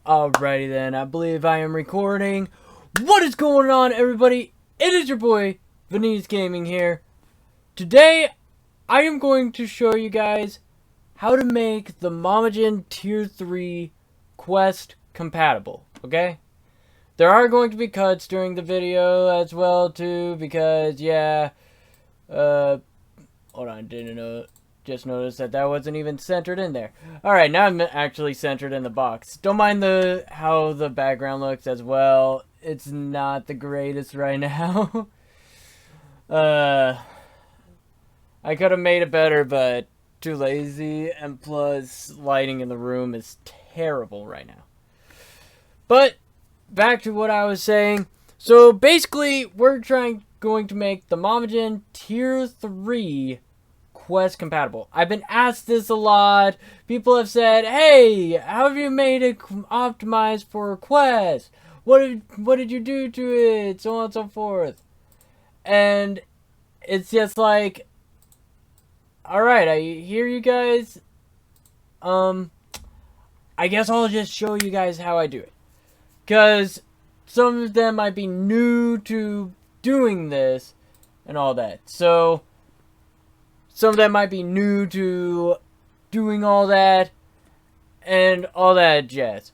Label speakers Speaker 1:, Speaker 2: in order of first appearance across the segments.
Speaker 1: Alrighty then, I believe I am recording. What is going on, everybody? It is your boy, VanitasGaming here. Today, I am going to show you guys how to make the Mamagen Tier 3 quest compatible, okay? There are going to be cuts during the video as well, too, because, yeah, hold on, just noticed that wasn't even centered in there. Alright, now I'm actually centered in the box. Don't mind how the background looks as well. It's not the greatest right now. I could have made it better, but too lazy, and plus lighting in the room is terrible right now. But back to what I was saying. So basically, we're going to make the Mamagen Tier 3 quest compatible. I've been asked this a lot. People have said, "Hey, how have you made it optimized for quest? What did you do to it?" So on and so forth. And it's just like, alright, I hear you guys. I guess I'll just show you guys how I do it. Because some of them might be new to doing this and all that. So some of them might be new to doing all that and all that jazz.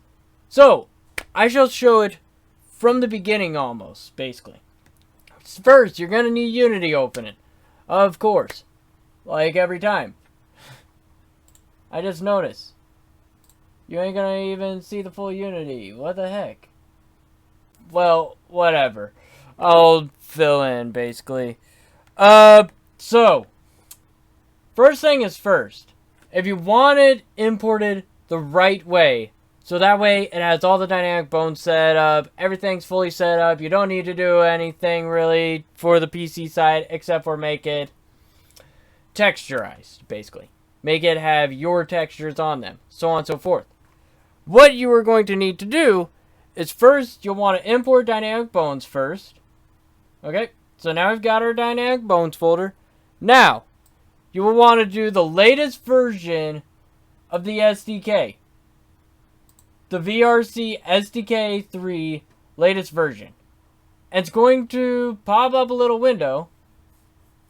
Speaker 1: So I shall show it from the beginning almost, basically. First, you're going to need Unity open. Of course. Like every time. I just noticed. You ain't going to even see the full Unity. What the heck? Well, whatever. I'll fill in, basically. So first thing is first. If you want it imported the right way, so that way it has all the dynamic bones set up, everything's fully set up, you don't need to do anything really for the PC side except for make it texturized, basically. Make it have your textures on them, so on and so forth. What you are going to need to do is first, you'll want to import dynamic bones first. Okay, so now we've got our dynamic bones folder. Now, you will want to do the latest version of the SDK. The VRC SDK 3 latest version. It's going to pop up a little window.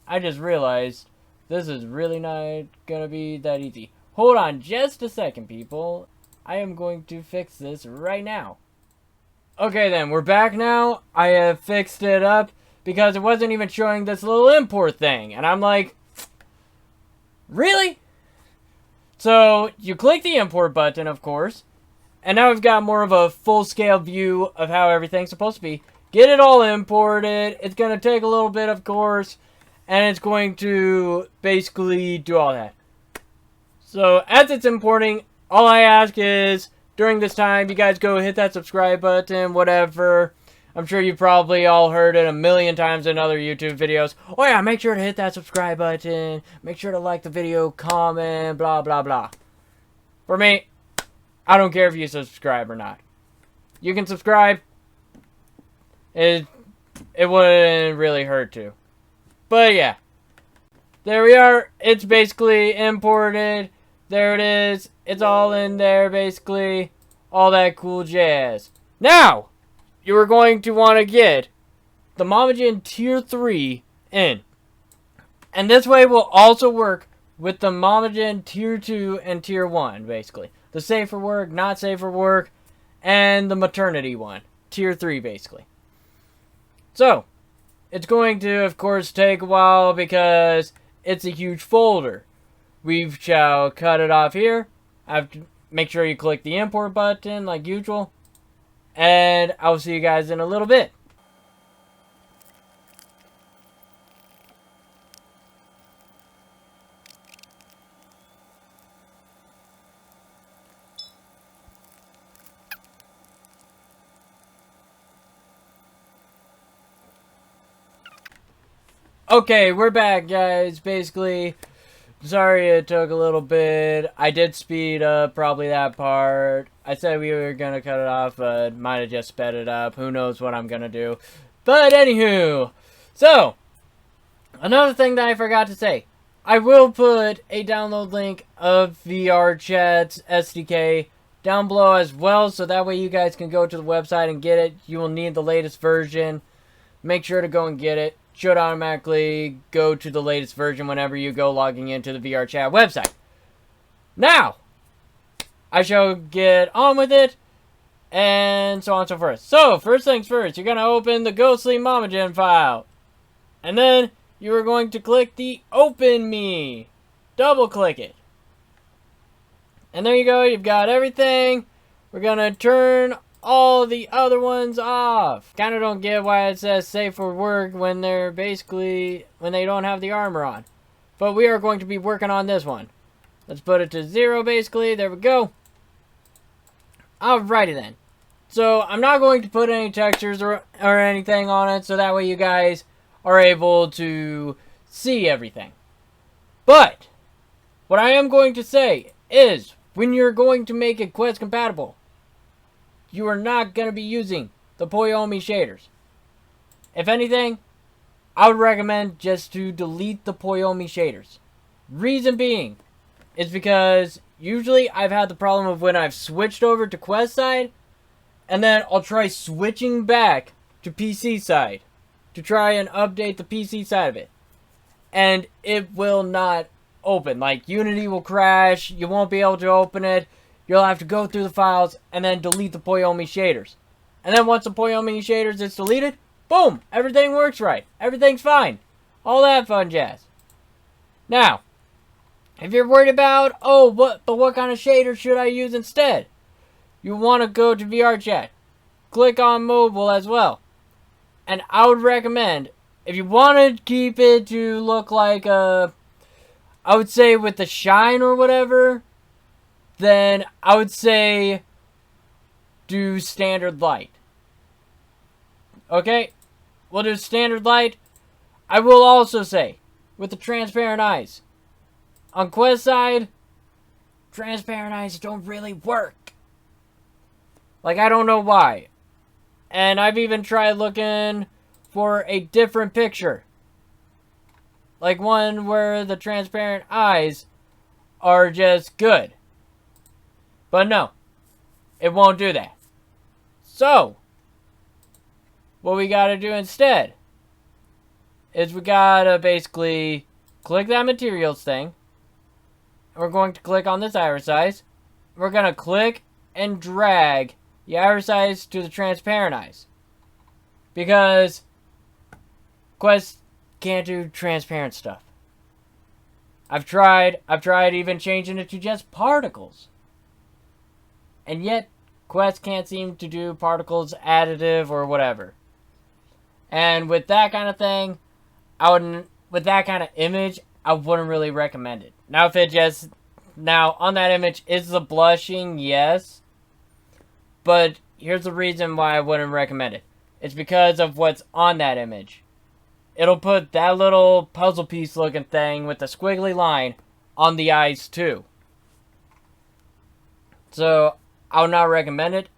Speaker 1: I just realized this is really not going to be that easy. Hold on just a second, people. I am going to fix this right now. Okay then, we're back now. I have fixed it up because it wasn't even showing this little import thing. And I'm like, really? So you click the import button, of course, and now we've got more of a full-scale view of how everything's supposed to be. Get it all imported. It's going to take a little bit, of course, and it's going to basically do all that. So as it's importing, all I ask is during this time, you guys go hit that subscribe button, whatever. I'm sure you've probably all heard it a million times in other YouTube videos. Oh yeah, make sure to hit that subscribe button. Make sure to like the video, comment, blah, blah, blah. For me, I don't care if you subscribe or not. You can subscribe. It wouldn't really hurt to. But yeah. There we are. It's basically imported. There it is. It's all in there, basically. All that cool jazz. Now, you are going to want to get the Mamagen Tier 3 in. And this way will also work with the Mamagen Tier 2 and Tier 1, basically. The safe for work, not safe for work, and the maternity one. Tier 3, basically. So, it's going to, of course, take a while because it's a huge folder. We shall cut it off here. I have to make sure you click the import button like usual. And I'll see you guys in a little bit. Okay, we're back, guys. Basically, sorry it took a little bit. I did speed up probably that part. I said we were going to cut it off, but might have just sped it up. Who knows what I'm going to do. But anywho, so, another thing that I forgot to say. I will put a download link of VRChat's SDK down below as well, so that way you guys can go to the website and get it. You will need the latest version. Make sure to go and get it. Should automatically go to the latest version whenever you go logging into the VRChat website. Now, I shall get on with it, and so on and so forth. So, first things first, you're going to open the ghostly Mamagen file. And then, you are going to click the Open Me. Double click it. And there you go, you've got everything. We're going to turn all the other ones off. Kind of don't get why it says safe for work when they're basically, when they don't have the armor on. But we are going to be working on this one. Let's put it to 0 basically, there we go. Alrighty then. So, I'm not going to put any textures or anything on it, so that way you guys are able to see everything. But, what I am going to say is, when you're going to make it Quest compatible, you are not going to be using the Poyomi shaders. If anything, I would recommend just to delete the Poyomi shaders. Reason being is because usually I've had the problem of when I've switched over to Quest side, and then I'll try switching back to PC side to try and update the PC side of it. And it will not open. Like, Unity will crash, you won't be able to open it, you'll have to go through the files and then delete the Poyomi shaders. And then once the Poyomi shaders is deleted, boom, everything works right. Everything's fine. All that fun jazz. Now, if you're worried about, oh, what kind of shader should I use instead? You want to go to VRChat. Click on mobile as well. And I would recommend, if you want to keep it to look like I would say with the shine or whatever, then I would say do standard light. Okay? We'll do standard light. I will also say, with the transparent eyes, on Quest side, transparent eyes don't really work. Like, I don't know why. And I've even tried looking for a different picture. Like one where the transparent eyes are just good. But no, it won't do that. So, what we gotta do instead is we gotta basically click that materials thing. We're going to click on this iris size. We're gonna click and drag the iris size to the transparent eyes. Because Quest can't do transparent stuff. I've tried even changing it to just particles. And yet, Quest can't seem to do particles additive or whatever. And with that kind of thing, with that kind of image, I wouldn't really recommend it. Now, if it just, now on that image, is the blushing? Yes. But here's the reason why I wouldn't recommend it. It's because of what's on that image. It'll put that little puzzle piece looking thing with the squiggly line on the eyes too. So, I would not recommend it.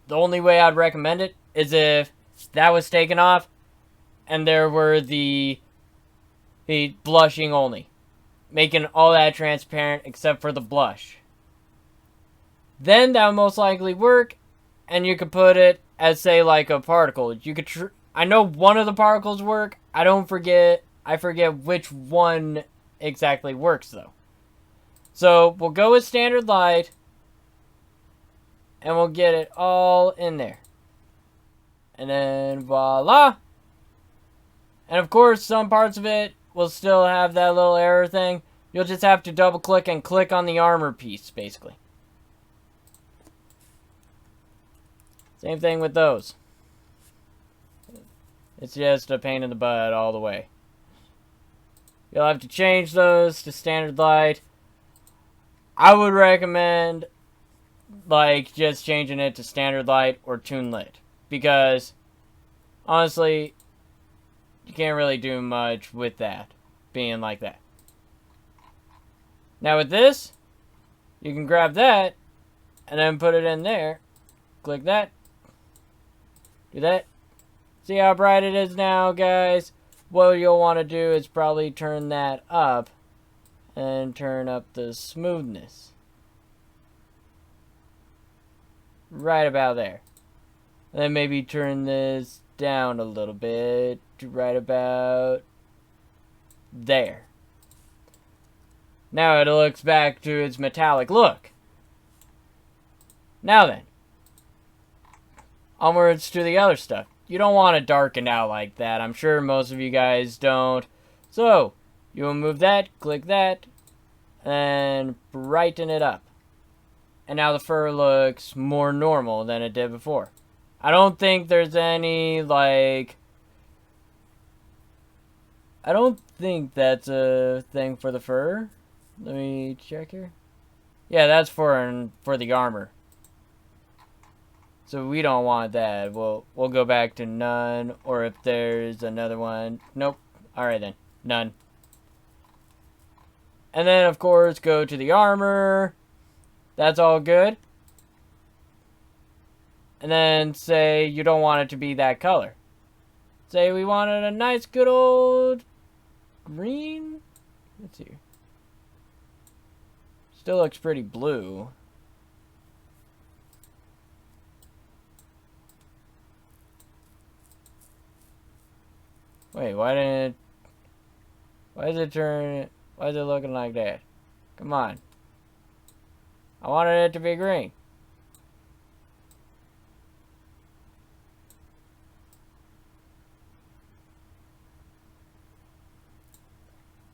Speaker 1: The only way I'd recommend it is if that was taken off and there were the blushing only. Making all that transparent except for the blush. Then that would most likely work, and you could put it as, say, like a particle. You could I know one of the particles work. I forget which one exactly works though. So we'll go with standard light, and we'll get it all in there. And then voila. And of course, some parts of it will still have that little error thing. You'll just have to double click and click on the armor piece, basically. Same thing with those. It's just a pain in the butt all the way. You'll have to change those to standard light. I would recommend, like, just changing it to standard light or tune lit. Because, honestly, you can't really do much with that being like that. Now with this, you can grab that and then put it in there. Click that. Do that. See how bright it is now, guys? What you'll want to do is probably turn that up and turn up the smoothness. Right about there. Then maybe turn this down a little bit, right about there. Now it looks back to its metallic look. Now then, onwards to the other stuff. You don't want to darken out like that. I'm sure most of you guys don't. So, you will move that, click that, and brighten it up. And now the fur looks more normal than it did before. I don't think there's any, like... I don't think that's a thing for the fur. Let me check here. Yeah, that's for the armor. So we don't want that. We'll go back to none. Or if there's another one. Nope. Alright then. None. And then, of course, go to the armor. That's all good. And then say you don't want it to be that color. Say we wanted a nice good old green. Let's see. Still looks pretty blue. Wait, why is it looking like that? Come on. I wanted it to be green.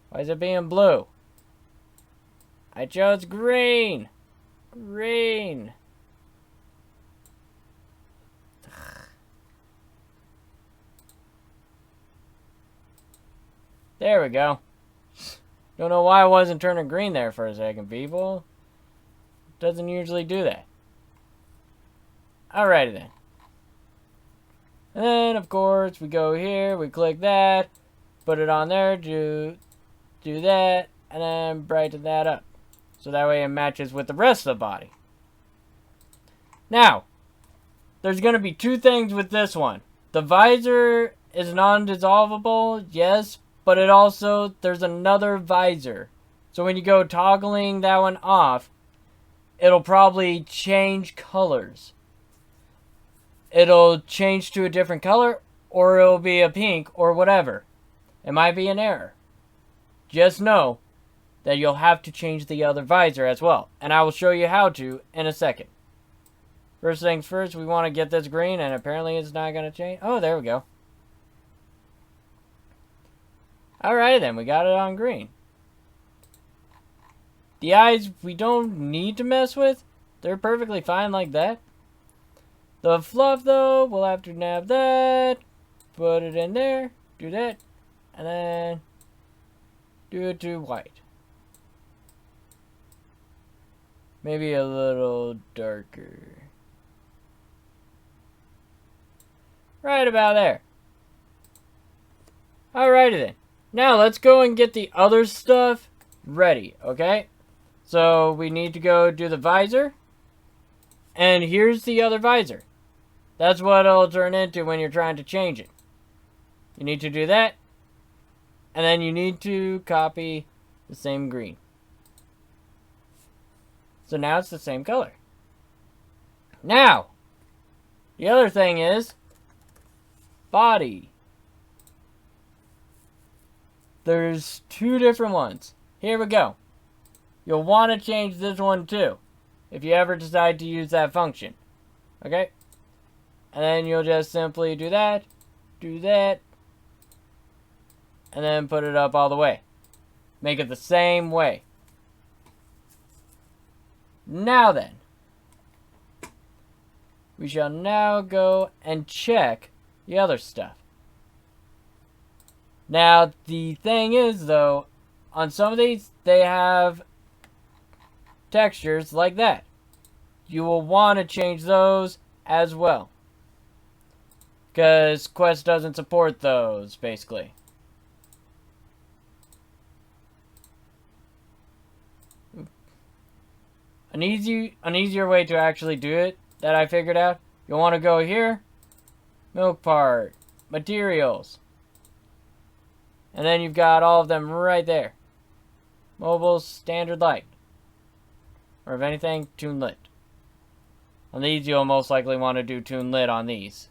Speaker 1: Why is it being blue? I chose green. Green. There we go. Don't know why I wasn't turning green there for a second, people. Doesn't usually do that. Alrighty then. And then, of course, we go here, we click that, put it on there, do that, and then brighten that up. So that way it matches with the rest of the body. Now, there's going to be two things with this one. The visor is non-dissolvable, yes, but it also, there's another visor. So when you go toggling that one off, it'll probably change colors. It'll change to a different color, or it'll be a pink, or whatever. It might be an error. Just know that you'll have to change the other visor as well. And I will show you how to in a second. First things first, we want to get this green, and apparently it's not going to change. Oh, there we go. Alright then, we got it on green. The eyes, we don't need to mess with. They're perfectly fine like that. The fluff, though, we'll have to nab that. Put it in there. Do that. And then do it to white. Maybe a little darker. Right about there. Alrighty then. Now let's go and get the other stuff ready, okay? So we need to go do the visor. And here's the other visor. That's what it'll turn into when you're trying to change it. You need to do that. And then you need to copy the same green. So now it's the same color. Now, the other thing is body. There's two different ones. Here we go. You'll want to change this one too, if you ever decide to use that function. Okay? And then you'll just simply do that, and then put it up all the way. Make it the same way. Now then, we shall now go and check the other stuff. Now, the thing is, though, on some of these, they have textures like that. You will want to change those as well. Because Quest doesn't support those, basically. An easier way to actually do it that I figured out, you'll want to go here, milk part, materials. And then you've got all of them right there. mobile, standard light. Or if anything, tune lit. On these, you'll most likely want to do tune lit on these.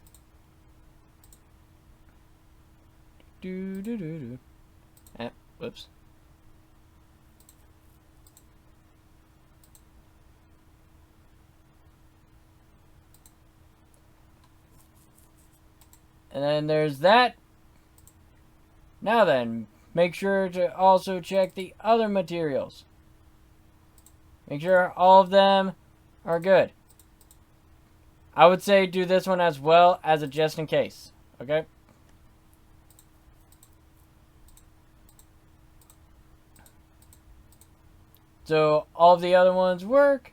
Speaker 1: Whoops. And then there's that. Now then, make sure to also check the other materials. Make sure all of them are good. I would say do this one as well as a just in case. Okay? So all of the other ones work.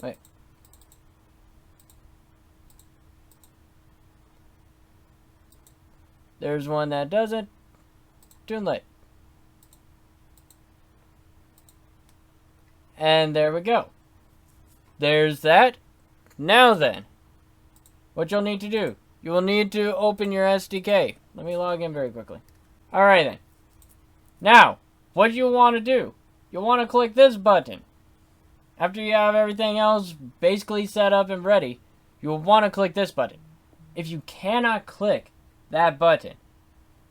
Speaker 1: Wait. There's one that doesn't. Tune lit. And there we go. There's that. Now then, what you'll need to do, you will need to open your SDK. Let me log in very quickly. Alright then. Now, what you want to do, you'll want to click this button. After you have everything else basically set up and ready, you'll want to click this button. If you cannot click that button,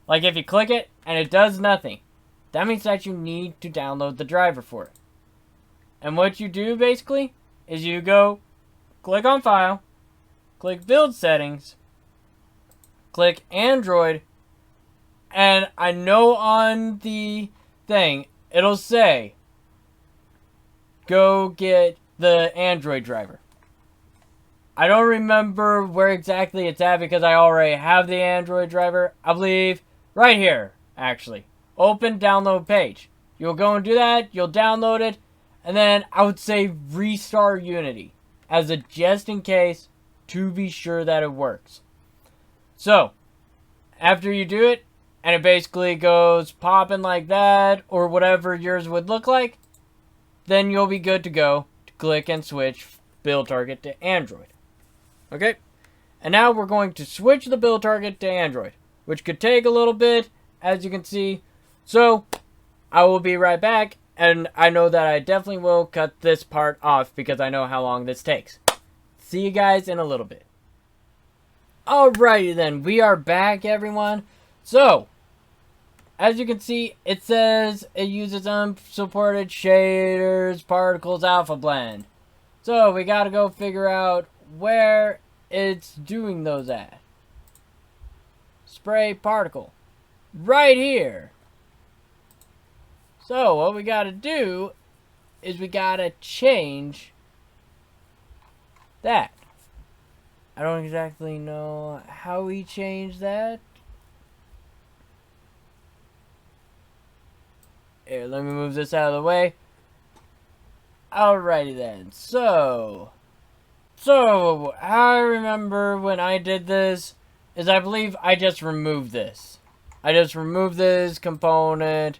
Speaker 1: like if you click it and it does nothing, that means that you need to download the driver for it. And what you do basically is you go click on File, click Build Settings, click Android, and I know on the thing it'll say go get the Android driver. I don't remember where exactly it's at because I already have the Android driver. I believe right here, actually. Open download page. You'll go and do that, you'll download it, and then I would say restart Unity as a just in case to be sure that it works. So, after you do it, and it basically goes popping like that, or whatever yours would look like, then you'll be good to go to click and switch build target to Android. Okay? And now we're going to switch the build target to Android, which could take a little bit, as you can see. So, I will be right back, and I know that I definitely will cut this part off because I know how long this takes. See you guys in a little bit. Alrighty then, we are back, everyone. So, as you can see, it says it uses unsupported shaders, particles, alpha blend. So, we gotta go figure out where it's doing those at. Spray particle. Right here. So, what we gotta do is we gotta change that. I don't exactly know how we change that. Here, let me move this out of the way. Alrighty then. So how I remember when I did this is I believe I just removed this. I just removed this component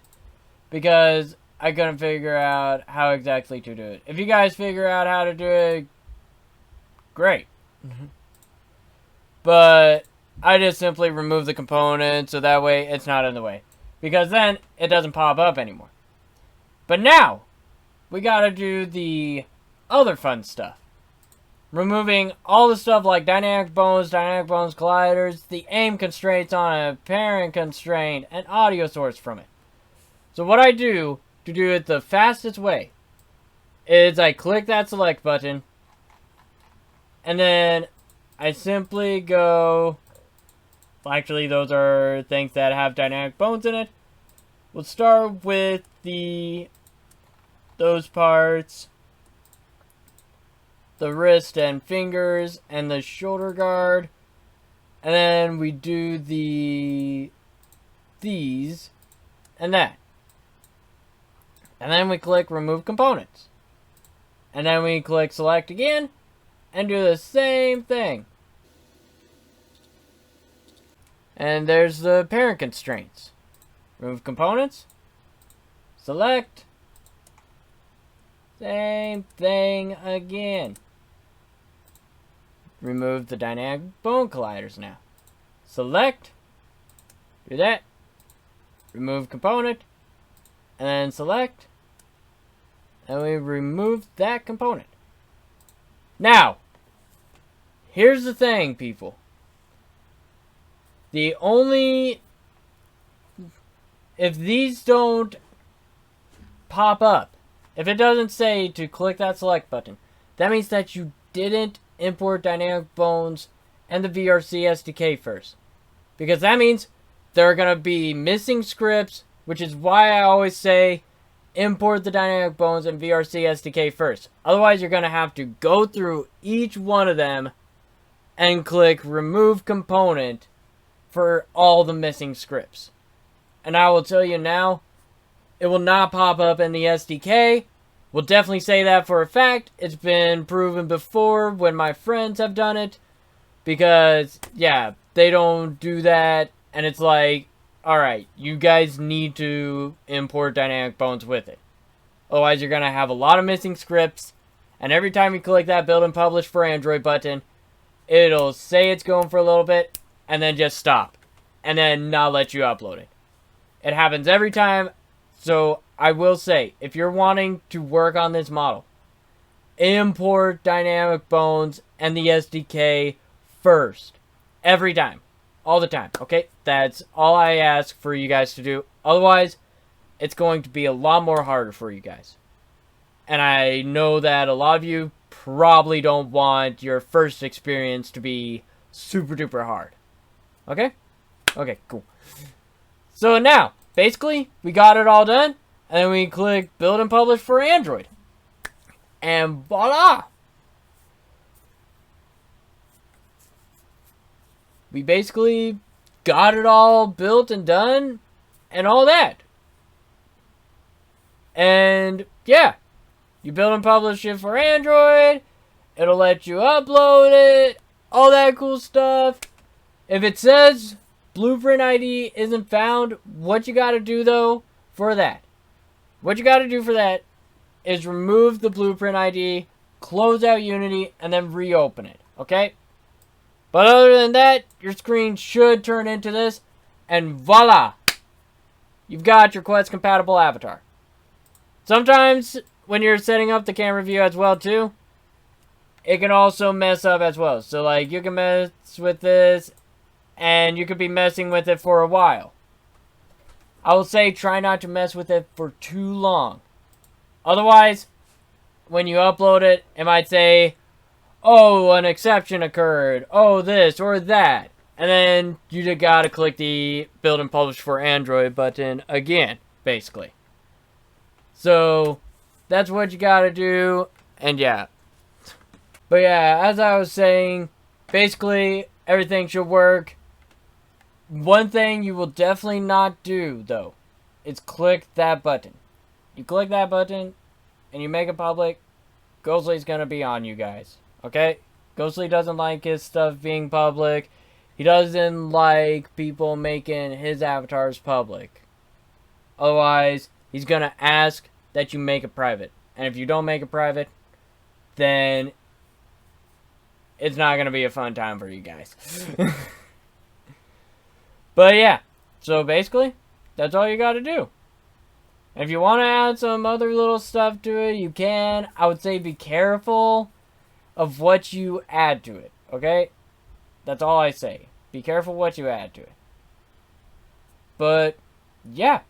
Speaker 1: because I couldn't figure out how exactly to do it. If you guys figure out how to do it, great. But I just simply remove the component so that way it's not in the way. Because then it doesn't pop up anymore. But now, we gotta do the other fun stuff. Removing all the stuff like dynamic bones colliders, the aim constraints on a parent constraint, and audio source from it. So what I do to do it the fastest way is I click that select button, and then I simply go, actually those are things that have dynamic bones in it. We'll start with those parts, the wrist and fingers, and the shoulder guard. And then we do these, and that. And then we click remove components. And then we click select again, and do the same thing. And there's the parent constraints. Remove components. Select. Same thing again. Remove the dynamic bone colliders now. Select. Do that. Remove component. and then select, and we remove that component. Now, here's the thing, people. If these don't pop up, if it doesn't say to click that select button, that means that you didn't import Dynamic Bones and the VRC SDK first. Because that means there are going to be missing scripts, which is why I always say import the Dynamic Bones and VRC SDK first. Otherwise, you're going to have to go through each one of them and click remove component for all the missing scripts. And I will tell you now, it will not pop up in the SDK. We'll definitely say that for a fact. It's been proven before when my friends have done it. Because, yeah, they don't do that. And it's like, alright, you guys need to import Dynamic Bones with it. Otherwise, you're going to have a lot of missing scripts. And every time you click that build and publish for Android button, it'll say it's going for a little bit. And then just stop. And then not let you upload it. It happens every time. So, I will say, if you're wanting to work on this model, import Dynamic Bones and the SDK first. Every time. All the time. Okay? That's all I ask for you guys to do. Otherwise, it's going to be a lot more harder for you guys. And I know that a lot of you probably don't want your first experience to be super duper hard. Okay? Okay, cool. So now, basically, we got it all done. And then we click build and publish for Android. And voila! We basically got it all built and done and all that. And yeah, you build and publish it for Android. It'll let you upload it. All that cool stuff. If it says Blueprint ID isn't found, what you gotta do though for that? What you gotta do for that is remove the Blueprint ID, close out Unity, and then reopen it. Okay? But other than that, your screen should turn into this, and voila! You've got your Quest compatible avatar. Sometimes, when you're setting up the camera view as well too, it can also mess up as well. So like, you can mess with this, and you could be messing with it for a while. I will say try not to mess with it for too long. Otherwise, when you upload it, it might say, oh, an exception occurred. Oh, this or that. And then you just gotta click the build and publish for Android button again, basically. So, that's what you gotta do. And yeah. But yeah, as I was saying, basically, everything should work. One thing you will definitely not do, though, is click that button. You click that button, and you make it public, Ghostly's gonna be on you guys. Okay? Ghostly doesn't like his stuff being public. He doesn't like people making his avatars public. Otherwise, he's gonna ask that you make it private. And if you don't make it private, then it's not gonna be a fun time for you guys. But yeah, so basically, that's all you gotta do. If you want to add some other little stuff to it, you can. I would say be careful of what you add to it, okay? That's all I say. Be careful what you add to it. But, yeah,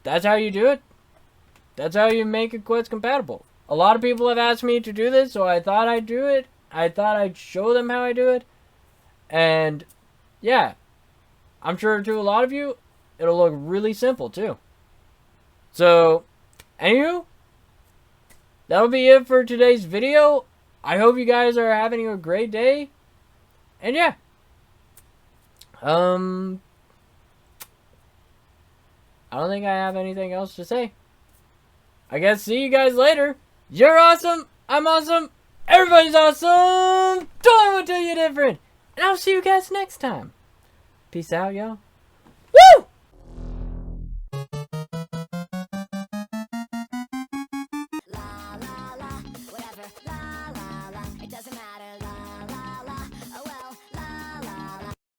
Speaker 1: that's how you do it. That's how you make it Quest compatible. A lot of people have asked me to do this, so I thought I'd do it. I thought I'd show them how I do it. And, yeah. I'm sure to a lot of you, it'll look really simple too. So, anywho, that'll be it for today's video. I hope you guys are having a great day. And yeah. I don't think I have anything else to say. I guess see you guys later. You're awesome. I'm awesome. Everybody's awesome. Don't let me tell you different. And I'll see you guys next time. Peace out, y'all. Woo!